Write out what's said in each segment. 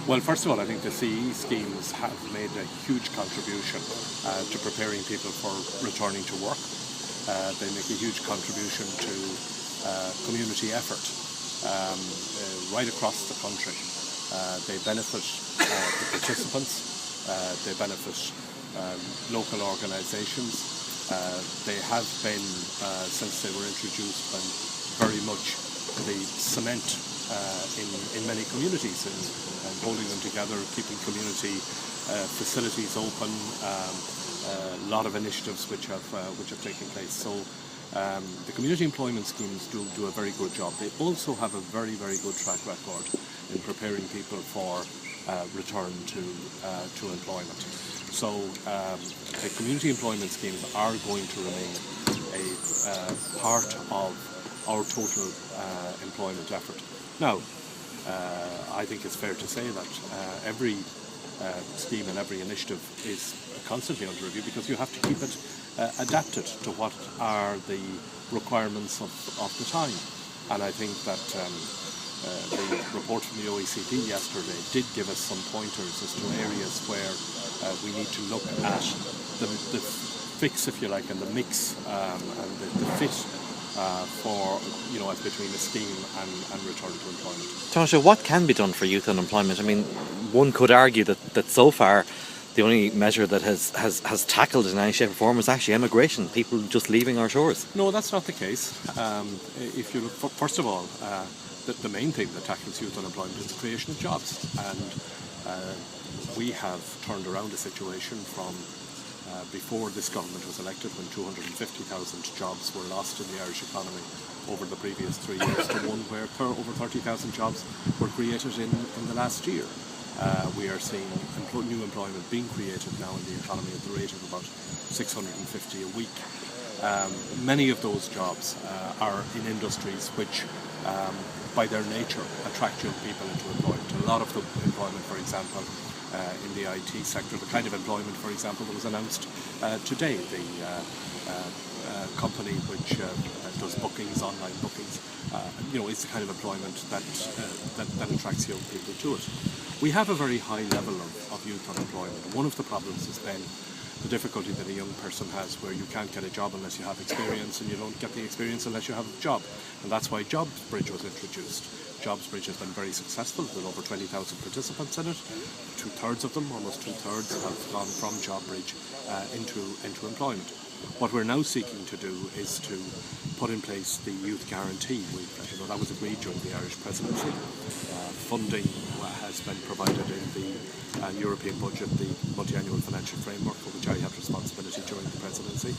Well, first of all, I think the CE schemes have made a huge contribution to preparing people for returning to work. They make a huge contribution to community effort right across the country. They benefit the participants, they benefit local organisations. They have been, since they were introduced, been very much the cement in many communities and holding them together, keeping community facilities open. A lot of initiatives which have taken place. So the community employment schemes do a very good job. They also have a very good track record in preparing people for return to employment. So the community employment schemes are going to remain a part of our total employment effort. Now, I think it's fair to say that every scheme and every initiative is constantly under review, because you have to keep it adapted to what are the requirements of the time. And I think that the report from the OECD yesterday did give us some pointers as to areas where we need to look at the fix, if you like, and the mix and the fit for, as between a scheme and return to employment. Taoiseach, what can be done for youth unemployment? I mean, one could argue that so far the only measure that has tackled in any shape or form is actually emigration, people just leaving our shores. No, that's not the case. If you look, first of all, the main thing that tackles youth unemployment is the creation of jobs. And we have turned around a situation from before this government was elected, when 250,000 jobs were lost in the Irish economy over the previous 3 years, to one where over 30,000 jobs were created in the last year. We are seeing new employment being created now in the economy at the rate of about 650 a week. Many of those jobs are in industries which, by their nature, attract young people into employment. A lot of the employment, for example, in the IT sector, the kind of employment, for example, that was announced today, the company which does bookings, online bookings, is the kind of employment that attracts young people to it. We have a very high level of youth unemployment. One of the problems has been the difficulty that a young person has, where you can't get a job unless you have experience, and you don't get the experience unless you have a job. And that's why JobsBridge was introduced. JobsBridge has been very successful, with over 20,000 participants in it. Two-thirds of them, almost two-thirds, have gone from JobsBridge into employment. What we're now seeking to do is to put in place the youth guarantee. That was agreed during the Irish presidency. Funding has been provided in the European budget, the multi-annual financial framework, for which I had responsibility during the presidency.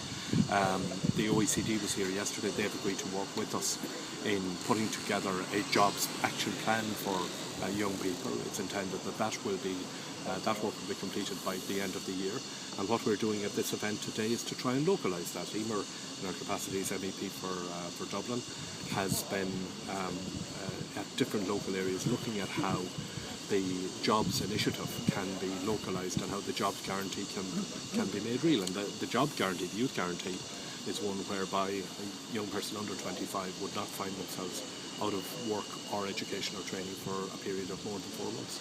The OECD was here yesterday. They have agreed to work with us in putting together a jobs action plan for young people. It's intended that work will be completed by the end of the year. And what we're doing at this event today is to try and localise that. Emer, in our capacity as MEP for Dublin, has been at different local areas looking at how the jobs initiative can be localised and how the jobs guarantee can be made real. And the job guarantee, the youth guarantee, is one whereby a young person under 25 would not find themselves out of work or education or training for a period of more than 4 months.